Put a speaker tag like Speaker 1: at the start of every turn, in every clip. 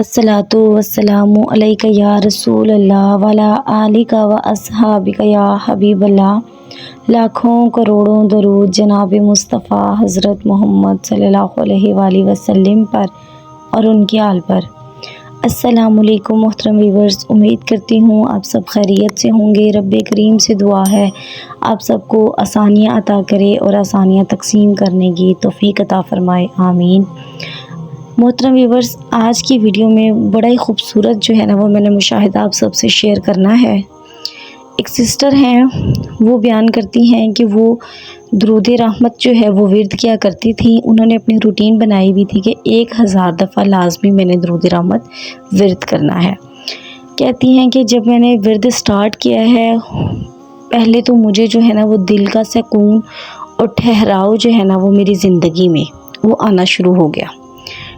Speaker 1: अस्सलातु वस्सलामु अलैका या रसूल अल्लाह वाला आलिका व अस्हाबिका या हबीब अल्लाह। लाखों करोड़ों दरूद जनाब मुस्तफ़ा हज़रत मोहम्मद सल्लल्लाहु अलैहि वसल्लम पर और उनकी आल पर। अस्सलामु अलैकुम मोहतरम व्यूअर्स, उम्मीद करती हूँ आप सब खैरियत से होंगे। रब्बे करीम से दुआ है आप सबको आसानियाँ अता करे और आसानियाँ तकसीम करने की तौफ़ीक अता फ़रमाए, आमीन। मोहतरम व्यूअर्स, आज की वीडियो में बड़ा ही खूबसूरत जो है ना वो मैंने मुशाहिदा आप सबसे शेयर करना है। एक सिस्टर हैं, वो बयान करती हैं कि वो दुरूद रहमत जो है वो विर्द किया करती थी। उन्होंने अपनी रूटीन बनाई हुई थी कि 1000 दफ़ा लाजमी मैंने दुरूद रहमत विर्द करना है। कहती हैं कि जब मैंने विर्द स्टार्ट किया है, पहले तो मुझे जो है ना वो दिल का सुकून और ठहराव जो है ना वो मेरी ज़िंदगी में वो आना शुरू हो गया।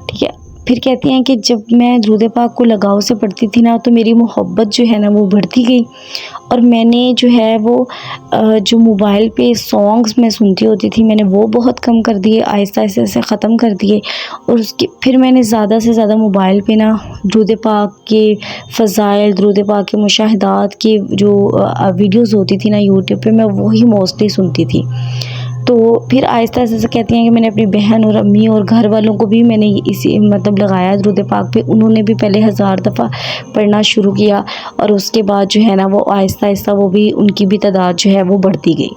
Speaker 1: ठीक है। फिर कहती हैं कि जब मैं दुरूद पाक को लगाव से पढ़ती थी ना, तो मेरी मोहब्बत जो है ना वो बढ़ती गई और मैंने जो है वो जो मोबाइल पे सॉन्ग्स मैं सुनती होती थी, मैंने वो बहुत कम कर दिए, आहिस्ता आहिस्ता से ख़त्म कर दिए। और उसके फिर मैंने ज़्यादा से ज़्यादा मोबाइल पे ना दुरूद पाक के फ़ज़ाइल, दुरूद पाक के मुशाहिदात की जो वीडियोज़ होती थी ना यूट्यूब पे, मैं वही मोस्टली सुनती थी। तो फिर आहिस्ता आहिस्ता से कहती हैं कि मैंने अपनी बहन और अम्मी और घर वालों को भी मैंने इसी मतलब लगाया दुरूद पाक पे। उन्होंने भी पहले 1000 दफ़ा पढ़ना शुरू किया और उसके बाद जो है ना वो आहिस्ता आहिस्ता वो भी उनकी भी तादाद जो है वो बढ़ती गई।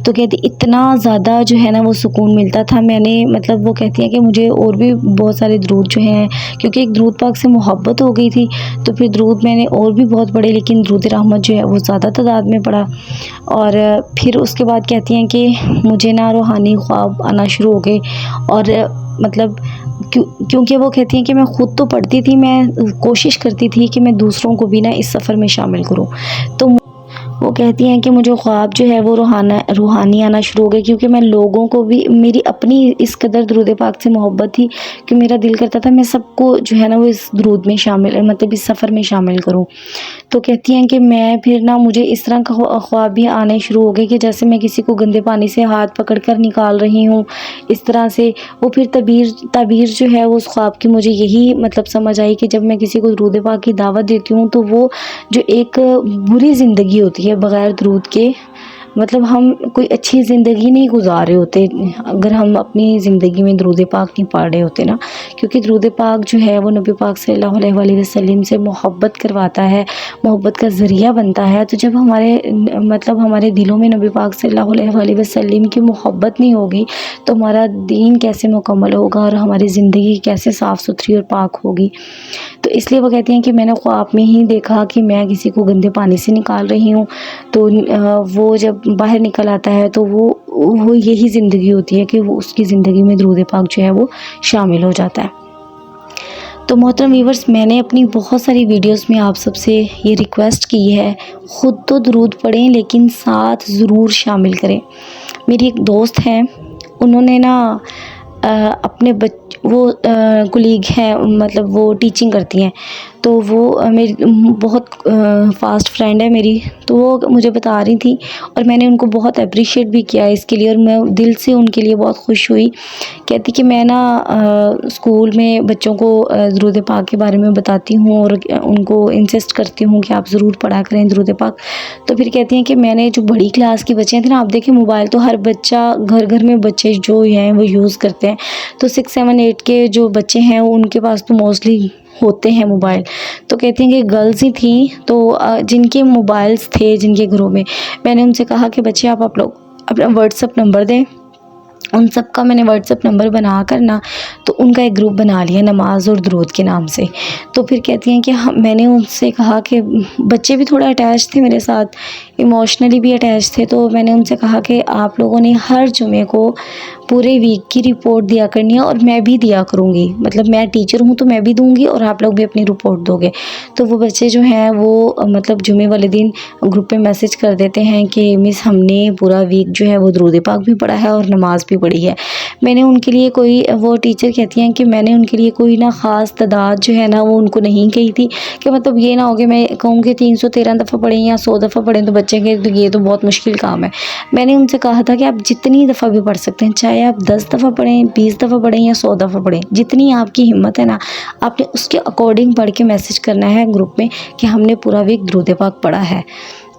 Speaker 1: तो कहती इतना ज़्यादा जो है ना वो सुकून मिलता था। मैंने मतलब वो कहती हैं कि मुझे और भी बहुत सारे दुरूद जो हैं, क्योंकि एक दुरूद पाक से मोहब्बत हो गई थी, तो फिर दुरूद मैंने और भी बहुत पढ़े, लेकिन दुरूद रहमत जो है वो ज़्यादा तादाद में पढ़ा। और फिर उसके बाद कहती हैं कि मुझे ना रूहानी ख्वाब आना शुरू हो गए। और मतलब क्योंकि वो कहती हैं कि मैं ख़ुद तो पढ़ती थी, मैं कोशिश करती थी कि मैं दूसरों को भी ना इस सफ़र में शामिल करूँ। तो वो कहती हैं कि मुझे ख्वाब जो है वो रूहानी आना शुरू हो गए, क्योंकि मैं लोगों को भी, मेरी अपनी इस कदर दुरूद पाक से मोहब्बत थी कि मेरा दिल करता था मैं सबको जो है ना वो इस दुरूद में शामिल, मतलब इस सफ़र में शामिल करूं। तो कहती हैं कि मैं फिर ना मुझे इस तरह का ख्वाब भी आने शुरू हो गए कि जैसे मैं किसी को गंदे पानी से हाथ पकड़ कर निकाल रही हूँ, इस तरह से। वो फिर ताबीर जो है वो उस ख्वाब की मुझे यही मतलब समझ आई कि जब मैं किसी को दुरूद पाक की दावत देती हूँ, तो वो जो एक बुरी ज़िंदगी होती है बग़ैर दुरूद के, मतलब हम कोई अच्छी ज़िंदगी नहीं गुजार रहे होते अगर हम अपनी ज़िंदगी में दुरूद पाक नहीं पढ़ रहे होते ना। क्योंकि दुरूद पाक जो है वो नबी पाक सल्लल्लाहु अलैहि वसल्लम से मोहब्बत करवाता है, मोहब्बत का ज़रिया बनता है। तो जब हमारे दिलों में नबी पाक सल्लल्लाहु अलैहि वसल्लम की मोहब्बत नहीं होगी, तो हमारा दीन कैसे मुकम्मल होगा और हमारी ज़िंदगी कैसे साफ़ सुथरी और पाक होगी। तो इसलिए वो कहती हैं कि मैंने ख्वाब में ही देखा कि मैं किसी को गंदे पानी से निकाल रही हूँ, तो वो जब बाहर निकल आता है तो वो यही ज़िंदगी होती है कि वो उसकी ज़िंदगी में दुरूद पाक जो है वो शामिल हो जाता है। तो मोहतरम व्यूअर्स, मैंने अपनी बहुत सारी वीडियोस में आप सबसे ये रिक्वेस्ट की है, ख़ुद तो दुरूद पढ़ें लेकिन साथ ज़रूर शामिल करें। मेरी एक दोस्त हैं, उन्होंने ना अपने वो कुलीग हैं, मतलब वो टीचिंग करती हैं, तो वो मेरी बहुत फ़ास्ट फ्रेंड है मेरी। तो वो मुझे बता रही थी और मैंने उनको बहुत अप्रिशिएट भी किया इसके लिए, और मैं दिल से उनके लिए बहुत खुश हुई। कहती कि मैं ना स्कूल में बच्चों को दुरूद पाक के बारे में बताती हूँ और उनको इंसिस्ट करती हूँ कि आप ज़रूर पढ़ा करें दुरूद पाक। तो फिर कहती हैं कि मैंने जो बड़ी क्लास के बच्चे थे ना, आप देखें मोबाइल तो हर बच्चा, घर घर में बच्चे जो हैं वो यूज़ करते हैं। तो 6, 7, 8 के जो बच्चे हैं उनके पास तो मोस्टली होते हैं मोबाइल। तो कहती हैं कि गर्ल्स ही थी, तो जिनके मोबाइल्स थे, जिनके घरों में, मैंने उनसे कहा कि बच्चे आप लोग अपना व्हाट्सएप नंबर दें। उन सब का मैंने व्हाट्सएप नंबर बना कर ना तो उनका एक ग्रुप बना लिया नमाज और दुरूद के नाम से। तो फिर कहती हैं कि मैंने उनसे कहा कि बच्चे भी थोड़ा अटैच थे मेरे साथ, इमोशनली भी अटैच थे। तो मैंने उनसे कहा कि आप लोगों ने हर जुमे को पूरे वीक की रिपोर्ट दिया करनी है और मैं भी दिया करूँगी, मतलब मैं टीचर हूँ तो मैं भी दूँगी और आप लोग भी अपनी रिपोर्ट दोगे। तो वो बच्चे जो हैं वो मतलब जुमे वाले दिन ग्रुप पे मैसेज कर देते हैं कि मिस हमने पूरा वीक जो है वो दुरूद पाक भी पढ़ा है और नमाज़ भी काफ़ी बड़ी है। मैंने उनके लिए कोई, वो टीचर कहती हैं कि मैंने उनके लिए कोई ना ख़ास तादाद जो है ना वो उनको नहीं कही थी, कि मतलब ये ना हो कि मैं कहूँ कि 313 दफ़ा पढ़ें या 100 दफ़ा पढ़ें तो बच्चे के तो ये तो बहुत मुश्किल काम है। मैंने उनसे कहा था कि आप जितनी दफ़ा भी पढ़ सकते हैं, चाहे आप 10 दफ़ा पढ़ें, 20 दफ़ा पढ़ें या 100 दफ़ा पढ़ें, जितनी आपकी हिम्मत है ना, आपने उसके अकॉर्डिंग पढ़ के मैसेज करना है ग्रुप में कि हमने पूरा वीक दुरूद पाक पढ़ा है।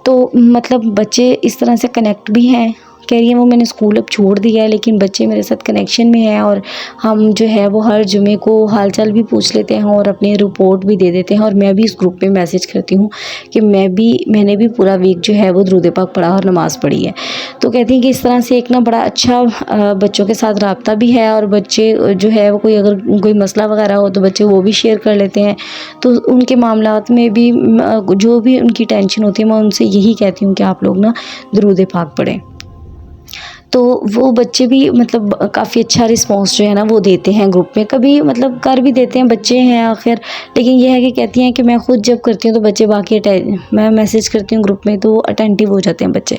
Speaker 1: तो मतलब बच्चे इस तरह से कनेक्ट भी हैं। कह रही हैं वो मैंने स्कूल अब छोड़ दिया है, लेकिन बच्चे मेरे साथ कनेक्शन में हैं और हम जो है वो हर जुमे को हालचाल भी पूछ लेते हैं और अपनी रिपोर्ट भी दे देते हैं। और मैं भी इस ग्रुप में मैसेज करती हूँ कि मैंने भी पूरा वीक जो है वो दुरूद पाक पढ़ा और नमाज़ पढ़ी है। तो कहती हैं कि इस तरह से एक ना बड़ा अच्छा बच्चों के साथ रब्ता भी है, और बच्चे जो है वो अगर कोई मसला वगैरह हो तो बच्चे वो भी शेयर कर लेते हैं। तो उनके मामलात में भी जो भी उनकी टेंशन होती है, मैं उनसे यही कहती हूँ कि आप लोग ना दुरूद पाक पढ़ें। तो वो बच्चे भी मतलब काफ़ी अच्छा रिस्पॉन्स जो है ना वो देते हैं ग्रुप में, कभी मतलब कर भी देते हैं, बच्चे हैं आखिर। लेकिन ये है कि कहती हैं कि मैं ख़ुद जब करती हूँ तो बच्चे बाकी मैं मैसेज करती हूँ ग्रुप में तो अटेंटिव हो जाते हैं बच्चे।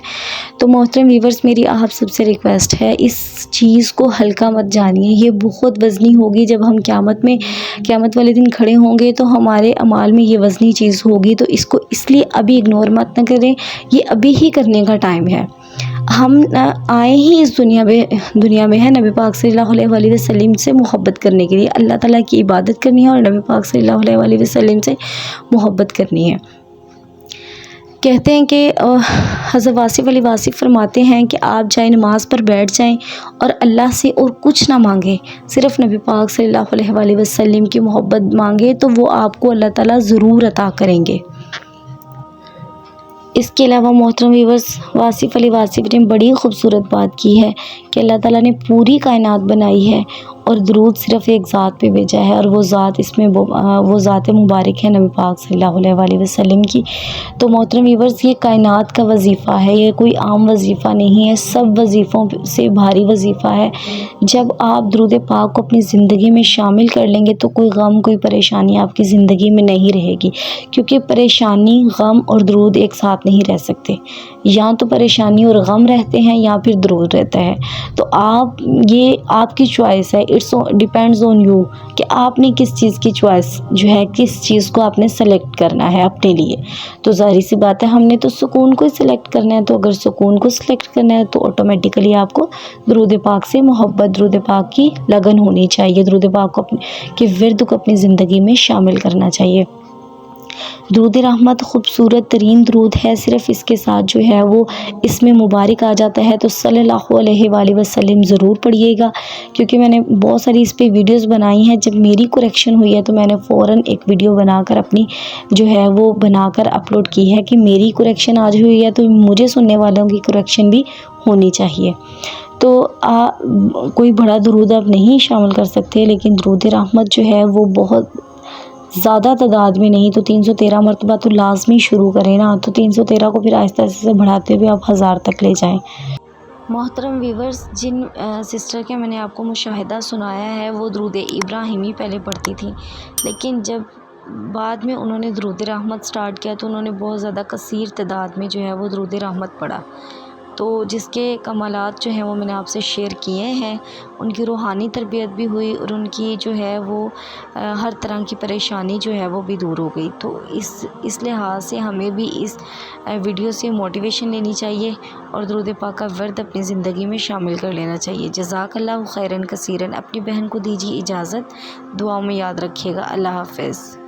Speaker 1: तो मोहतरम व्यूअर्स, मेरी आप सबसे रिक्वेस्ट है, इस चीज़ को हल्का मत जानिए। ये बहुत वज़नी होगी। जब हम क़यामत वाले दिन खड़े होंगे तो हमारे अमाल में ये वज़नी चीज़ होगी। तो इसको इसलिए अभी इग्नोर मत ना करें, ये अभी ही करने का टाइम है। हम आए ही इस दुनिया में है नबी पाक सल्लल्लाहु अलैहि वसल्लम से मोहब्बत करने के लिए, अल्लाह ताला की इबादत करनी है और नबी पाक सल्लल्लाहु अलैहि वसल्लम से मोहब्बत करनी है। कहते हैं कि हज़रत वासिफ़ अली वासिफ़ फरमाते हैं कि आप जाए नमाज़ पर बैठ जाएं और अल्लाह से और कुछ ना मांगे, सिर्फ़ नबी पाक सल्लल्लाहु अलैहि वसल्लम की मोहब्बत मांगे तो वो आपको अल्लाह ताला ज़रूर अता करेंगे। इसके अलावा मोहतरम व्यूअर्स, वासिफ़ अली वासिफ़ ने बड़ी ख़ूबसूरत बात की है कि अल्लाह ताला ने पूरी कायनात बनाई है और दुरूद सिर्फ़ एक ज़ात पे भेजा है, और वो ज़ात वो ज़ात मुबारक है नबी पाक सल्लल्लाहु अलैहि वसल्लम की। तो मोहतरम व्यूअर्स, ये कायनात का वजीफ़ा है, ये कोई आम वजीफ़ा नहीं है, सब वजीफ़ों से भारी वजीफ़ा है। जब आप दुरूद पाक को अपनी ज़िंदगी में शामिल कर लेंगे तो कोई गम, कोई परेशानी आपकी ज़िंदगी में नहीं रहेगी, क्योंकि परेशानी, गम और दुरूद एक साथ नहीं रह सकते। या तो परेशानी और गम रहते हैं या फिर दुरूद रहता है। तो ये आपकी चॉइस है, इट्स डिपेंड्स ऑन यू कि आपने किस चीज़ की चॉइस जो है, किस चीज़ को आपने सेलेक्ट करना है अपने लिए। तो ज़ाहिर सी बात है, हमने तो सुकून को ही सिलेक्ट करना है। तो अगर सुकून को सिलेक्ट करना है तो ऑटोमेटिकली आपको दुरूद पाक से मोहब्बत, दुरूद पाक की लगन होनी चाहिए, दुरूद पाक को के विर्द को अपनी ज़िंदगी में शामिल करना चाहिए। दुरूद रहमत खूबसूरत तरीन दुरूद है, सिर्फ़ इसके साथ जो है वो इसमें मुबारक आ जाता है। तो सल्लल्लाहु अलैहि वसल्लम ज़रूर पढ़िएगा, क्योंकि मैंने बहुत सारी इस पे वीडियोस बनाई हैं। जब मेरी करेक्शन हुई है तो मैंने फ़ौरन एक वीडियो बनाकर अपनी जो है वो बनाकर अपलोड की है कि मेरी करेक्शन आज हुई है तो मुझे सुनने वालों की करेक्शन भी होनी चाहिए। तो कोई बड़ा दुरूद आप नहीं शामिल कर सकते, लेकिन दुरूद रहमत जो है वो बहुत ज़्यादा तादाद में नहीं तो 313 मरतबा तो लाजमी शुरू करें ना। तो 313 को फिर आहिस्ता आहिस्ता से बढ़ाते हुए आप 1000 तक ले जाएं। मोहतरम व्यूवर्स, जिन सिस्टर के मैंने आपको मुशाहिदा सुनाया है वो दुरूद इब्राहिमी पहले पढ़ती थी, लेकिन जब बाद में उन्होंने दुरूद रहमत स्टार्ट किया तो उन्होंने बहुत ज़्यादा कसीर तादाद में जो है वो दुरूद रहमत पढ़ा। तो जिसके कमालात जो हैं वो मैंने आपसे शेयर किए हैं। उनकी रूहानी तरबियत भी हुई और उनकी जो है वो हर तरह की परेशानी जो है वो भी दूर हो गई। तो इस लिहाज से हमें भी इस वीडियो से मोटिवेशन लेनी चाहिए और दुरूद पाक का वर्द अपनी ज़िंदगी में शामिल कर लेना चाहिए। जज़ाकल्लाहु खैरन कसीरन। अपनी बहन को दीजिए इजाज़त, दुआ में याद रखिएगा। अल्लाह हाफ़िज़।